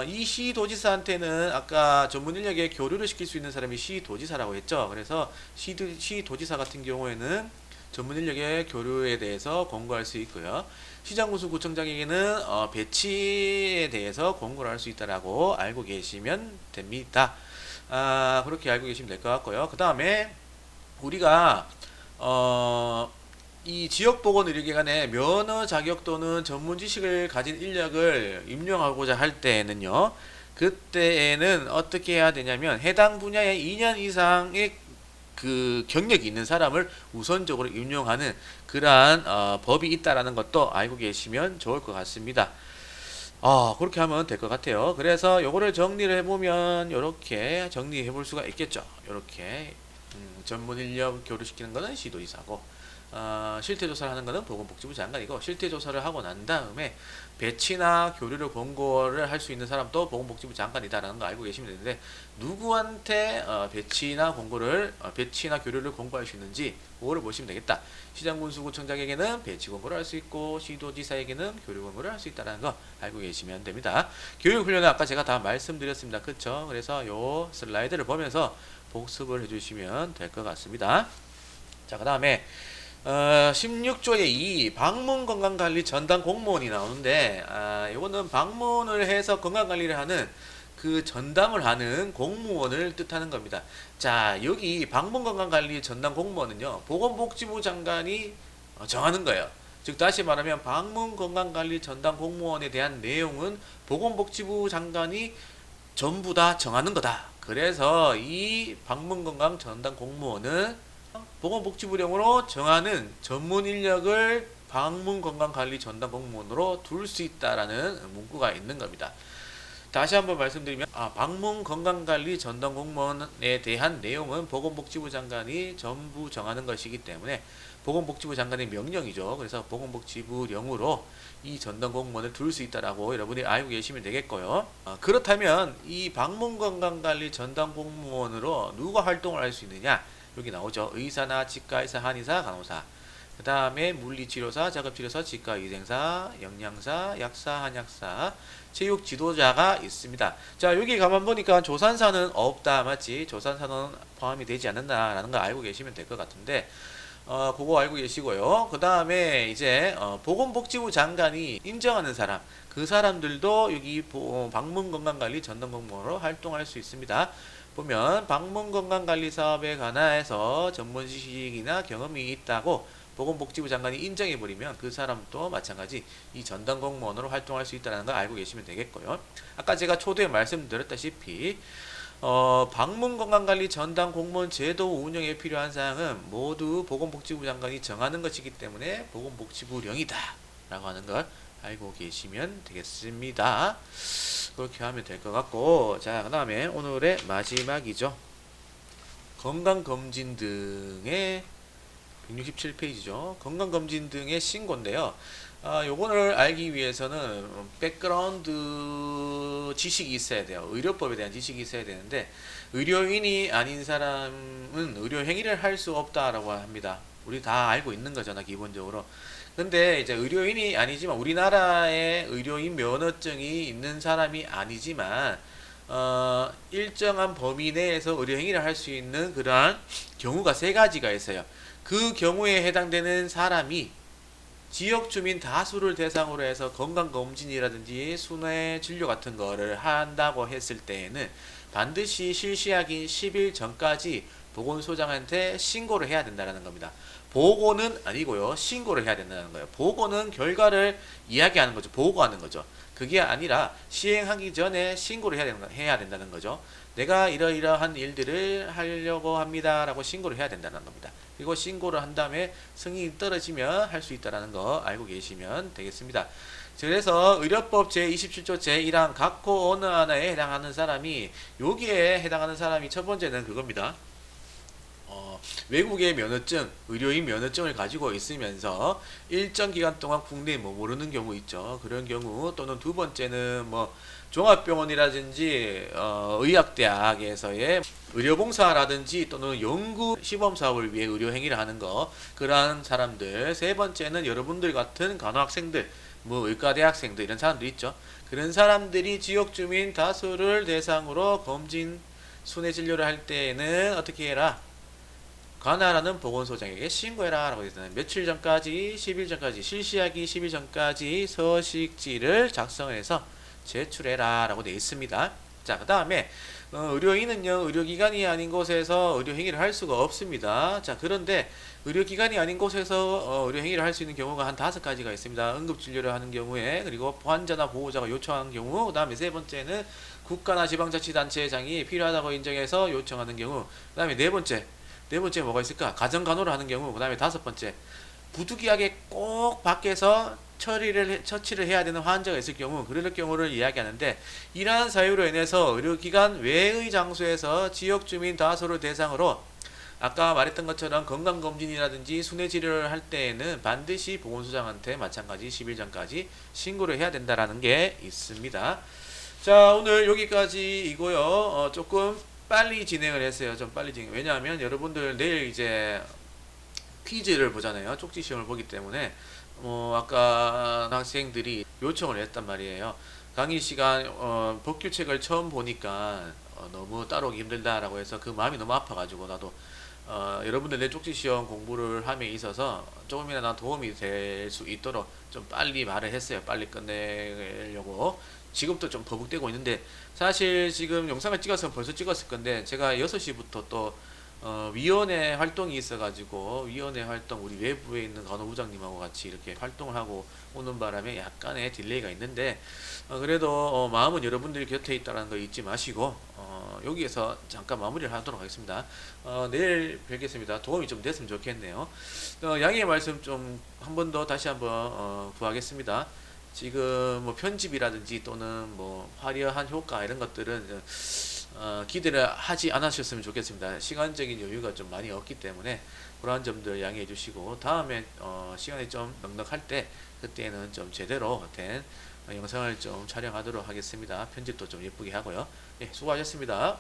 A: 이 시도지사한테는 아까 전문 인력에 교류를 시킬 수 있는 사람이 시도지사라고 했죠. 그래서 시도지사 같은 경우에는 전문 인력의 교류에 대해서 권고할 수 있고요. 시장군수구청장에게는 배치에 대해서 권고를 할 수 있다라고 알고 계시면 됩니다. 그렇게 알고 계시면 될 것 같고요. 그 다음에 우리가 이 지역보건의료기관에 면허 자격 또는 전문 지식을 가진 인력을 임용하고자 할 때에는요, 그때에는 어떻게 해야 되냐면 해당 분야에 2년 이상의 그 경력이 있는 사람을 우선적으로 임용하는 그러한 법이 있다라는 것도 알고 계시면 좋을 것 같습니다. 그렇게 하면 될 것 같아요. 그래서 요거를 정리를 해보면 요렇게 정리해 볼 수가 있겠죠. 요렇게 전문 인력 교류시키는 거는 시도지사고, 실태조사를 하는 거는 보건복지부 장관이고, 실태조사를 하고 난 다음에 배치나 교류를 권고를 할 수 있는 사람도 보건복지부 장관이다라는 거 알고 계시면 되는데, 누구한테 배치나 교류를 권고할 수 있는지 그거를 보시면 되겠다. 시장군수구청장에게는 배치 권고를 할 수 있고, 시도지사에게는 교류 권고를 할 수 있다는 거 알고 계시면 됩니다. 교육훈련은 아까 제가 다 말씀드렸습니다. 그쵸? 그래서 요 슬라이드를 보면서 복습을 해주시면 될 것 같습니다. 자, 그 다음에 16조의 2 방문건강관리 전담 공무원이 나오는데, 이거는 방문을 해서 건강관리를 하는 그 전담을 하는 공무원을 뜻하는 겁니다. 자, 여기 방문건강관리 전담 공무원은요, 보건복지부 장관이 정하는 거예요. 즉 다시 말하면 방문건강관리 전담 공무원에 대한 내용은 보건복지부 장관이 전부 다 정하는 거다. 그래서 이 방문건강 전담 공무원은 보건복지부령으로 정하는 전문 인력을 방문건강관리 전담 공무원으로 둘 수 있다라는 문구가 있는 겁니다. 다시 한번 말씀드리면 방문건강관리 전담 공무원에 대한 내용은 보건복지부 장관이 전부 정하는 것이기 때문에 보건복지부 장관의 명령이죠. 그래서 보건복지부령으로 이 전담 공무원을 둘 수 있다라고 여러분이 알고 계시면 되겠고요. 그렇다면 이 방문건강관리 전담 공무원으로 누가 활동을 할 수 있느냐? 여기 나오죠. 의사나 치과의사, 한의사, 간호사, 그 다음에 물리치료사, 작업치료사, 치과위생사, 영양사, 약사, 한약사, 체육지도자가 있습니다. 자, 여기 가만 보니까 조산사는 없다, 맞지? 조산사는 포함이 되지 않는다라는 거 알고 계시면 될 것 같은데, 그거 알고 계시고요. 그 다음에 이제 보건복지부 장관이 인정하는 사람, 그 사람들도 여기 방문건강관리 전담공무원으로 활동할 수 있습니다. 보면 방문건강관리 사업에 관해서 전문 지식이나 경험이 있다고 보건복지부 장관이 인정해버리면 그 사람도 마찬가지 이 전담 공무원으로 활동할 수 있다는 걸 알고 계시면 되겠고요. 아까 제가 초대에 말씀드렸다시피 방문건강관리 전담 공무원 제도 운영에 필요한 사항은 모두 보건복지부 장관이 정하는 것이기 때문에 보건복지부령이다 라고 하는 걸 알고 계시면 되겠습니다. 그렇게 하면 될 것 같고, 자, 그 다음에 오늘의 마지막이죠. 건강검진 등의 167페이지죠. 건강검진 등의 신고인데요. 요거를 알기 위해서는 백그라운드 지식이 있어야 돼요. 의료법에 대한 지식이 있어야 되는데, 의료인이 아닌 사람은 의료행위를 할 수 없다라고 합니다. 우리 다 알고 있는 거잖아, 기본적으로. 근데 이제 의료인이 아니지만, 우리나라에 의료인 면허증이 있는 사람이 아니지만 일정한 범위 내에서 의료행위를 할 수 있는 그러한 경우가 세 가지가 있어요. 그 경우에 해당되는 사람이 지역주민 다수를 대상으로 해서 건강검진이라든지 순회 진료 같은 거를 한다고 했을 때에는 반드시 실시하기 10일 전까지 보건소장한테 신고를 해야 된다는 겁니다. 보고는 아니고요. 신고를 해야 된다는 거예요. 보고는 결과를 이야기하는 거죠. 보고하는 거죠. 그게 아니라 시행하기 전에 신고를 해야 된다는 거죠. 내가 이러이러한 일들을 하려고 합니다 라고 신고를 해야 된다는 겁니다. 그리고 신고를 한 다음에 승인이 떨어지면 할 수 있다는 거 알고 계시면 되겠습니다. 그래서 의료법 제27조 제1항 각호 어느 하나에 해당하는 사람이, 여기에 해당하는 사람이 첫 번째는 그겁니다. 외국의 면허증, 의료인 면허증을 가지고 있으면서 일정 기간 동안 국내에 머무르는 경우 있죠. 그런 경우, 또는 두 번째는 종합병원이라든지 의학대학에서의 의료봉사라든지 또는 연구 시범 사업을 위해 의료행위를 하는 거, 그러한 사람들. 세 번째는 여러분들 같은 간호학생들, 의과대학생들, 이런 사람들 있죠. 그런 사람들이 지역주민 다수를 대상으로 검진 순회 진료를 할 때에는 어떻게 해라? 관할하는 보건소장에게 신고해라 라고 되어 있잖아요. 며칠 전까지, 10일 전까지, 실시하기 10일 전까지 서식지를 작성해서 제출해라 라고 되어 있습니다. 자, 그 다음에 의료인은요, 의료기관이 아닌 곳에서 의료행위를 할 수가 없습니다. 자, 그런데 의료기관이 아닌 곳에서 의료행위를 할 수 있는 경우가 한 5가지가 있습니다. 응급진료를 하는 경우에, 그리고 환자나 보호자가 요청하는 경우, 그 다음에 세 번째는 국가나 지방자치단체장이 필요하다고 인정해서 요청하는 경우, 그 다음에 네 번째 뭐가 있을까? 가정간호를 하는 경우, 그 다음에 5번째 부득이하게 꼭 밖에서 처치를 해야 되는 환자가 있을 경우, 그럴 경우를 이야기하는데, 이러한 사유로 인해서 의료기관 외의 장소에서 지역 주민 다수를 대상으로 아까 말했던 것처럼 건강검진이라든지 순회치료를 할 때에는 반드시 보건소장한테 마찬가지 10일 전까지 신고를 해야 된다라는 게 있습니다. 자, 오늘 여기까지이고요. 조금 빨리 진행을 했어요. 좀 빨리 진행. 왜냐하면 여러분들 내일 이제 퀴즈를 보잖아요. 쪽지 시험을 보기 때문에 아까 학생들이 요청을 했단 말이에요. 강의 시간 법규책을 처음 보니까 너무 따라오기 힘들다라고 해서 그 마음이 너무 아파가지고 나도 여러분들 내 쪽지 시험 공부를 함에 있어서 조금이나마 도움이 될 수 있도록 좀 빨리 말을 했어요. 빨리 끝내려고. 지금도 좀 버벅대고 있는데, 사실 지금 영상을 찍었으면 벌써 찍었을 건데, 제가 6시부터 또 위원회 활동이 있어가지고, 위원회 활동, 우리 외부에 있는 간호부장님하고 같이 이렇게 활동을 하고 오는 바람에 약간의 딜레이가 있는데, 그래도 마음은 여러분들 곁에 있다는 거 잊지 마시고, 여기에서 잠깐 마무리를 하도록 하겠습니다. 내일 뵙겠습니다. 도움이 좀 됐으면 좋겠네요. 양해의 말씀 좀 한 번 더 다시 한번 구하겠습니다. 지금 뭐 편집이라든지 또는 뭐 화려한 효과 이런 것들은 기대를 하지 않으셨으면 좋겠습니다. 시간적인 여유가 좀 많이 없기 때문에 그러한 점들 양해해 주시고, 다음에 시간이 좀 넉넉할 때 그때는 좀 제대로 된 영상을 좀 촬영하도록 하겠습니다. 편집도 좀 예쁘게 하고요. 예, 수고하셨습니다.